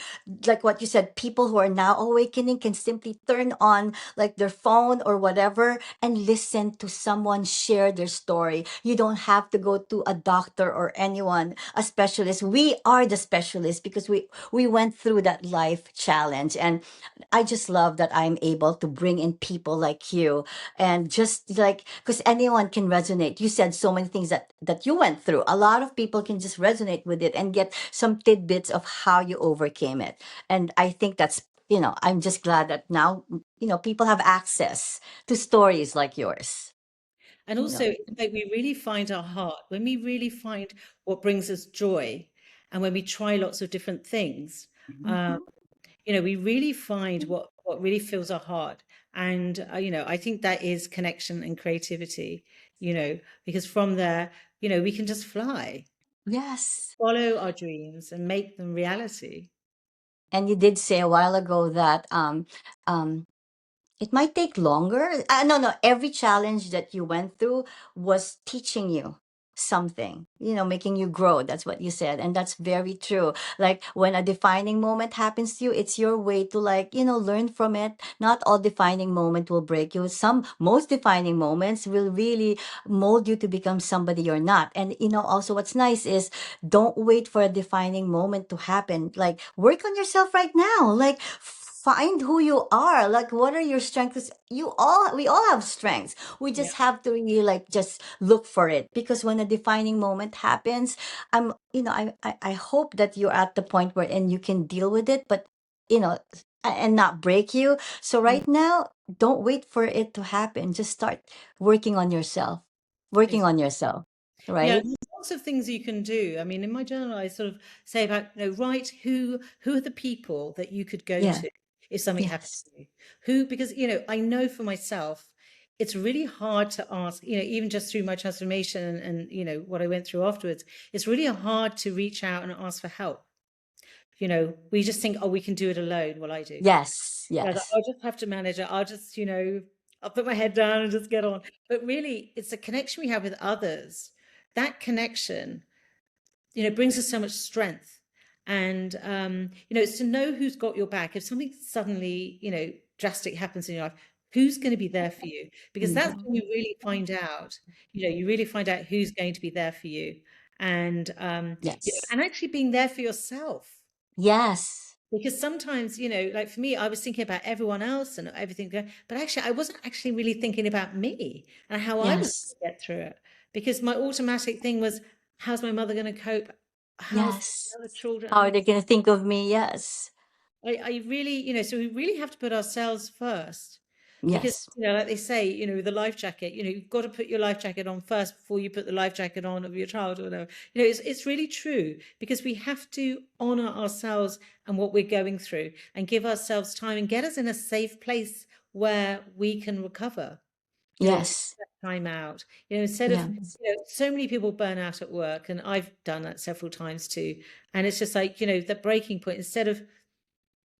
like what you said, people who are now awakening can simply turn on like their phone or whatever and listen to someone share their story. You don't have to go to a doctor or anyone, a specialist. We are the specialists because we went through that life challenge. And I just love that I'm able to bring in people like you, and just like, because anyone can resonate. You said so many things that you went through. A lot of people can just resonate with it and get some tidbits of how you overcame it. And I think that's, I'm just glad that now, people have access to stories like yours. And You also, know. it's like we really find our heart, when we really find what brings us joy, and when we try lots of different things, um, Mhm. we really find what really fills our heart. And I think that is connection and creativity, because from there, we can just fly, Yes. follow our dreams and make them reality. And you did say a while ago that um it might take longer. No, no. Every challenge that you went through was teaching you something, making you grow. That's what you said. And that's very true. Like, when a defining moment happens to you, it's your way to, like, learn from it. Not all defining moment will break you. Most defining moments will really mold you to become somebody you're not. And, also what's nice is, don't wait for a defining moment to happen. Like, work on yourself right now. Like, find who you are. Like, what are your strengths? We all have strengths. We Yeah. just have to really, like, just look for it. Because when a defining moment happens, I hope that you're at the point wherein you can deal with it, but you know and not break you. So Mm. right now, don't wait for it to happen. Just start working on yourself. Working on yourself. Yeah, Right? there's lots of things you can do. I mean, in my journal, I sort of say about, write who are the people that you could go Yeah. to if something happened Yes. to you. Who, because, I know for myself, it's really hard to ask, even just through my transformation and what I went through afterwards, it's really hard to reach out and ask for help. We just think, oh, we can do it alone. Well, I do. Yes. Yeah, Yes. I'll just have to manage it. I'll just, I'll put my head down and just get on. But really, it's a connection we have with others. That connection, brings us so much strength. And, it's to know who's got your back. If something suddenly, drastic happens in your life, who's going to be there for you? Because that's Mhm. when you really find out, you really find out who's going to be there for you. And, Yes. and actually being there for yourself. Yes. Because sometimes, like for me, I was thinking about everyone else and everything, but actually, I wasn't actually really thinking about me and how I was Yes. going to get through it. Because my automatic thing was, how's my mother going to cope? How's Yes. the other How are children? they gonna think of me? Yes. I really, so we really have to put ourselves first. Because, Yes. like they say, with the life jacket, you've got to put your life jacket on first before you put the life jacket on of your child or whatever. It's really true because we have to honor ourselves and what we're going through and give ourselves time and get us in a safe place where we can recover, and take Yes. that time out. Instead of, Yes. so many people burn out at work, and I've done that several times too. And it's just like, the breaking point, instead of,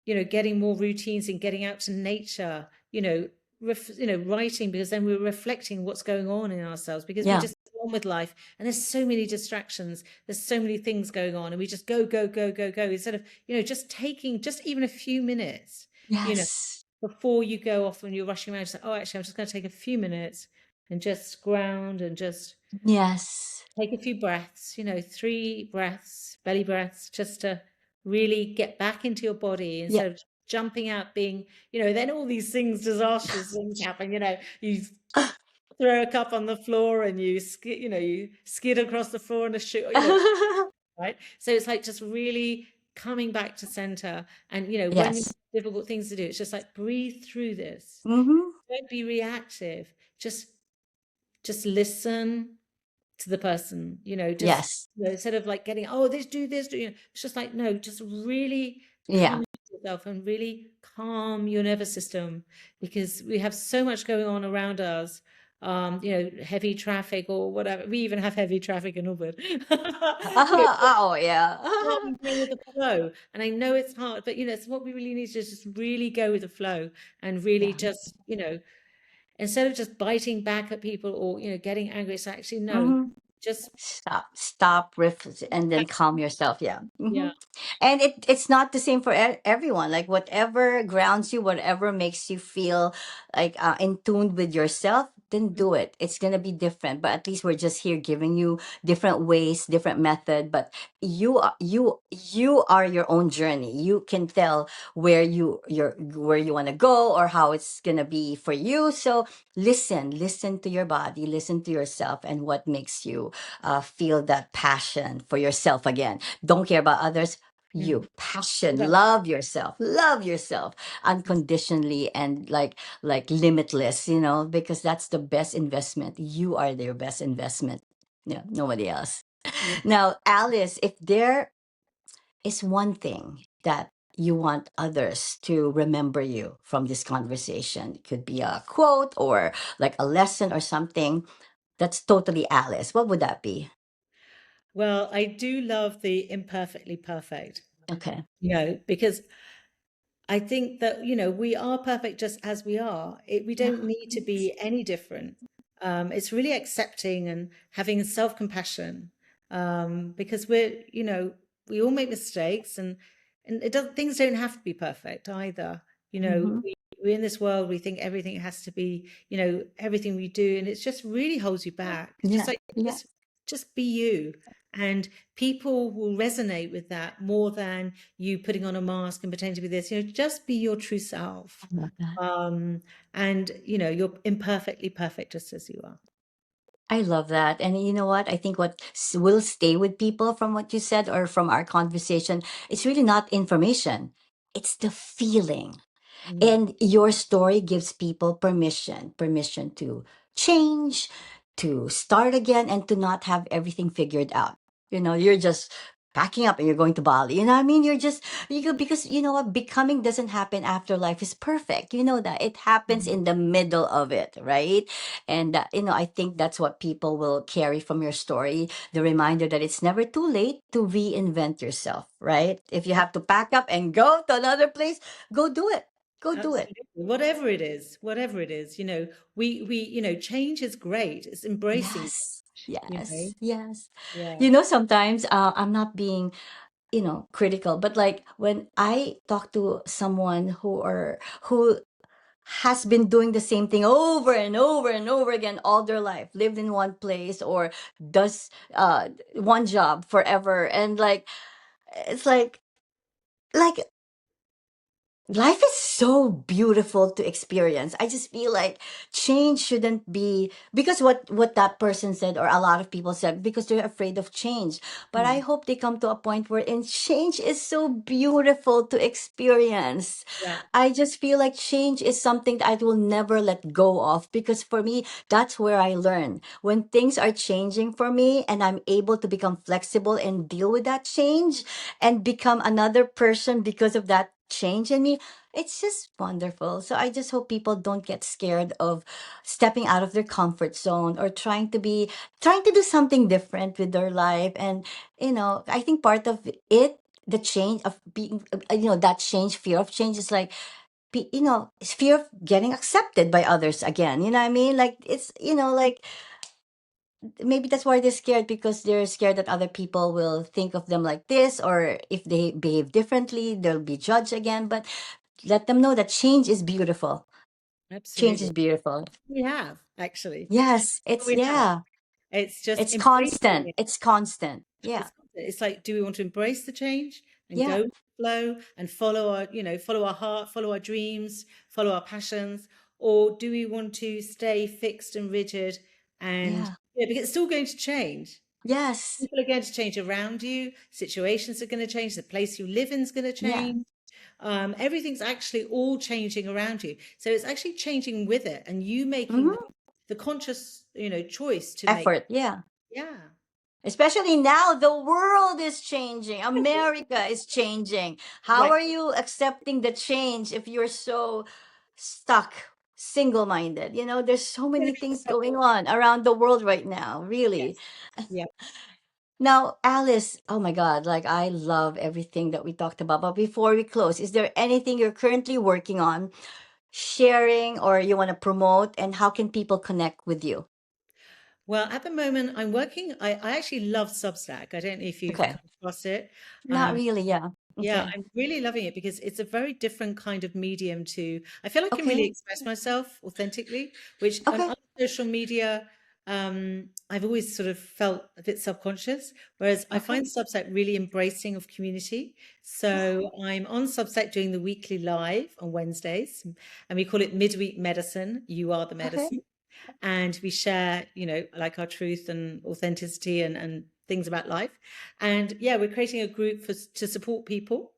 getting more routines and getting out to nature, writing, because then we're reflecting what's going on in ourselves, because we Yeah. just go on with life and there's so many distractions, there's so many things going on, and we just go, go, go, go, go, instead of, just taking just even a few minutes, you know, Yes. before you go off when you're rushing around, just like, oh, actually, I'm just going to take a few minutes and just ground and just Yes. take a few breaths, 3 breaths, belly breaths, just to really get back into your body Yeah. instead of jumping out, being, then all these things, disastrous things happen, you throw a cup on the floor and you skid across the floor in a shoe, right? So it's like just really coming back to center. And, when you Yes. have difficult things to do, it's just like breathe through this. Mm-hmm. Don't be reactive. Just listen to the person, just, Yes. instead of like getting, oh, this, do this, it's just like, no, just really come Yeah. into yourself and really calm your nervous system, because we have so much going on around us. Heavy traffic or whatever. We even have heavy traffic in Ubud. Oh, yeah. Go with the flow. And I know it's hard, but it's what we really need to just really go with the flow, and really Yeah. just, instead of just biting back at people or, getting angry, it's actually no, Mm-hmm. just Stop, and then calm yourself. Yeah. yeah. And it's not the same for everyone. Like whatever grounds you, whatever makes you feel like in tune with yourself, then do it. It's gonna be different, but at least we're just here giving you different ways, different method. But you are your own journey. You can tell where you want to go or how it's gonna be for you. So listen to your body, listen to yourself, and what makes you feel that passion for yourself again. Don't care about others. You Mm. passion, Well, love yourself unconditionally and like limitless, because that's the best investment. You are their best investment. Yeah, nobody else. yeah. Now, Alice, if there is one thing that you want others to remember you from this conversation, it could be a quote or like a lesson or something that's totally Alice. What would that be? Well, I do love the imperfectly perfect, Okay. because I think that, we are perfect just as we are. We Yeah. don't need to be any different. It's really accepting and having self-compassion, because we all make mistakes, and things don't have to be perfect either. Mm-hmm. We're in this world, we think everything has to be, everything we do, and it just really holds you back. It's just Yeah. like, Yeah. just be you. And people will resonate with that more than you putting on a mask and pretending to be this. Just be your true I self. love that. And you're imperfectly perfect just as you are. I love that. And you know what? I think what will stay with people from what you said or from our conversation, it's really not information. It's the feeling. Mm. And your story gives people permission to change, to start again, and to not have everything figured out. You're just packing up and you're going to Bali. You know what I mean? Because you know what? Becoming doesn't happen after life is perfect. You know that. It happens Mm. in the middle of it, right? And, I think that's what people will carry from your story, the reminder that it's never too late to reinvent yourself, right? If you have to pack up and go to another place, go do it. Go do it. Absolutely. Whatever it is, we, change is great. It's embracing, Yes. you know. Yes. Yes. Yeah. Sometimes I'm not being, critical, but like when I talk to someone who has been doing the same thing over and over and over again all their life, lived in one place or does one job forever, and like it's like life is so beautiful to experience. I just feel like change shouldn't be because what that person said or a lot of people said because they're afraid of change. But I Mm. hope they come to a point where in change is so beautiful to experience. Yeah. I just feel like change is something that I will never let go of because for me that's where I learn. When things are changing for me and I'm able to become flexible and deal with that change and become another person because of that change in me, it's just wonderful. So I just hope people don't get scared of stepping out of their comfort zone or trying to do something different with their life. And I think part of it, the change of being, that change, fear of change is like it's fear of getting accepted by others again. You know what I mean? Like it's, like maybe that's why they're scared, because they're scared that other people will think of them like this, or if they behave differently, they'll be judged again. But let them know that change is beautiful. Change is Absolutely. beautiful. We have, actually. Yes, We have. yeah, It's just it's embracing constant. it. It's constant. Yeah, It's like, do we want to embrace the change and yeah, go with the flow and follow our, follow our heart, follow our dreams, follow our passions, or do we want to stay fixed and rigid and yeah, because it's still going to change. yes, People are going to change around you, situations are going to change, the place you live in is going to yeah. change. Everything's actually all changing around you. So it's actually changing with it and you making Hmm. the conscious, choice to make. Effort, yeah. Yeah. Especially now, the world is changing. America is changing. How Right. are you accepting the change if you're so stuck, single minded? There's so many things going on around the world right now, really. Yes. Yeah. Now, Alice, oh my God, like I love everything that we talked about. But before we close, is there anything you're currently working on, sharing, or you want to promote? And how can people connect with you? Well, at the moment, I'm working. I actually love Substack. I don't know if you've Okay. come across it. Not Um, really, yeah. yeah, Okay. I'm really loving it because it's a very different kind of medium to. I feel I can really Okay. express myself authentically, which on Okay. other social media, I've always sort of felt a bit subconscious. Whereas I Okay. find Substack really embracing of community. So I'm on Substack doing the weekly live on Wednesdays, and we call it Midweek Medicine. You are the Okay. medicine, and we share, like our truth and authenticity and things about life. And yeah, we're creating a group to support people,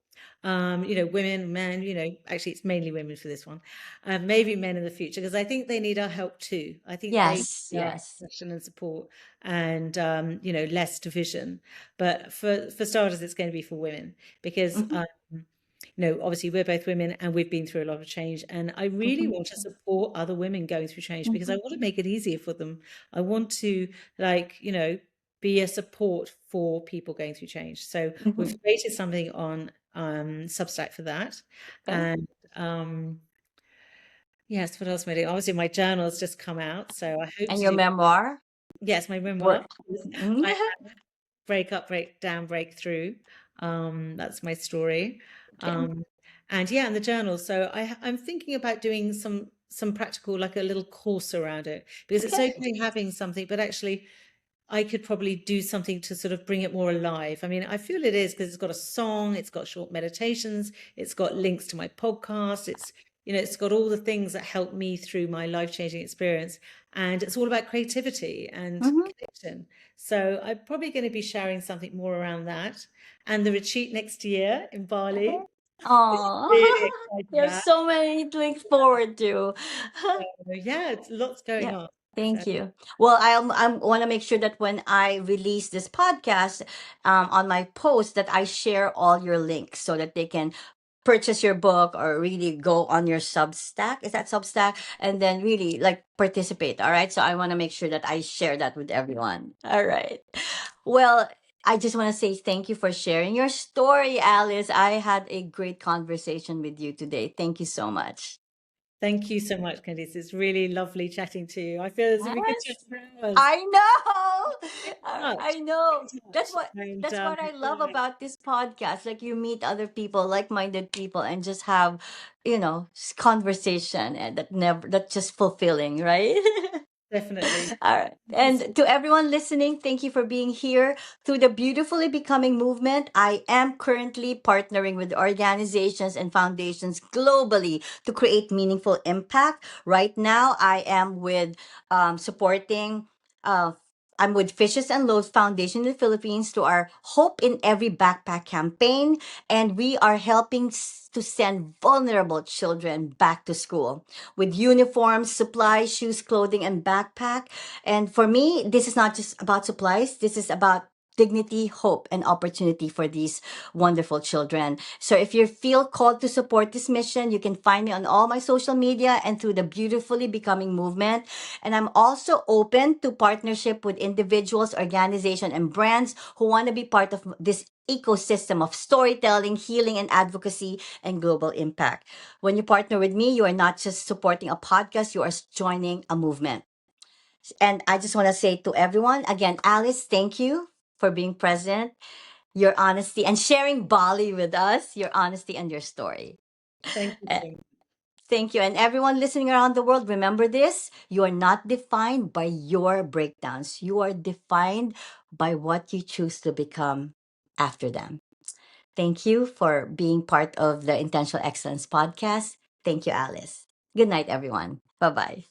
women, men, actually it's mainly women for this one, maybe men in the future, because I think they need our help too. I think they Yes, need our yes. passion and support and, less division. But for starters, it's going to be for women because, Mhm, obviously we're both women and we've been through a lot of change. And I really mhm, want to support other women going through change because I mhm, want to make it easier for them. I want to, like, be a support for people going through change. So we've mhm. created something on Substack for that. Okay. And yes, what else am I doing? Obviously, my journal's just come out. So I hope And to your do, memoir? yes, my Work. memoir. Mhm. I break up, break down, break through. That's my story. Okay. Um, and yeah, and the journal. So I'm thinking about doing some practical, like a little course around it, because it's Okay. okay having something, but actually I could probably do something to sort of bring it more alive. I mean, I feel it is because it's got a song, it's got short meditations, it's got links to my podcast, it's got all the things that help me through my life-changing experience. And it's all about creativity and Mhm. connection. So I'm probably going to be sharing something more around that. And the retreat next year in Okay. Bali, really Oh, excited there's about. so many to look forward to. So, yeah, it's lots going Yeah. on. So Thank you. Well, I want to make sure that when I release this podcast, on my post, that I share all your links so that they can purchase your book or really go on your Substack. Is that Substack? And then really like participate. All right. So I want to make sure that I share that with everyone. All right. Well, I just want to say thank you for sharing your story, Alice. I had a great conversation with you today. Thank you so much. thank you so much, Candice. It's really lovely chatting to you. I feel as if we could chat Yes. for hours. I know. Get in touch. I Get know. in That's touch. what And that's what I love yeah, about this podcast. Like you meet other people, like-minded people, and just have, conversation, and that's just fulfilling, right? definitely. All right. And to everyone listening, thank you for being here. Through the Beautifully Becoming movement, I am currently partnering with organizations and foundations globally to create meaningful impact. Right now, I am with supporting. Uh, I'm with Fishes and Loaves Foundation in the Philippines to our Hope in Every Backpack campaign, and we are helping to send vulnerable children back to school with uniforms, supplies, shoes, clothing, and backpack. And for me, this is not just about supplies. This is about dignity, hope, and opportunity for these wonderful children. So if you feel called to support this mission, you can find me on all my social media and through the Beautifully Becoming movement. And I'm also open to partnership with individuals, organizations, and brands who want to be part of this ecosystem of storytelling, healing, and advocacy and global impact. When you partner with me, you are not just supporting a podcast, you are joining a movement. And I just want to say to everyone again, Alice, thank you for being present, your honesty, and sharing Bali with us, your honesty and your story. Thank you Uh, so much. Thank you. And everyone listening around the world, remember this: you are not defined by your breakdowns, you are defined by what you choose to become after them. Thank you for being part of the Intentional Excellence podcast. Thank you, Alice. Good night, everyone. Bye bye.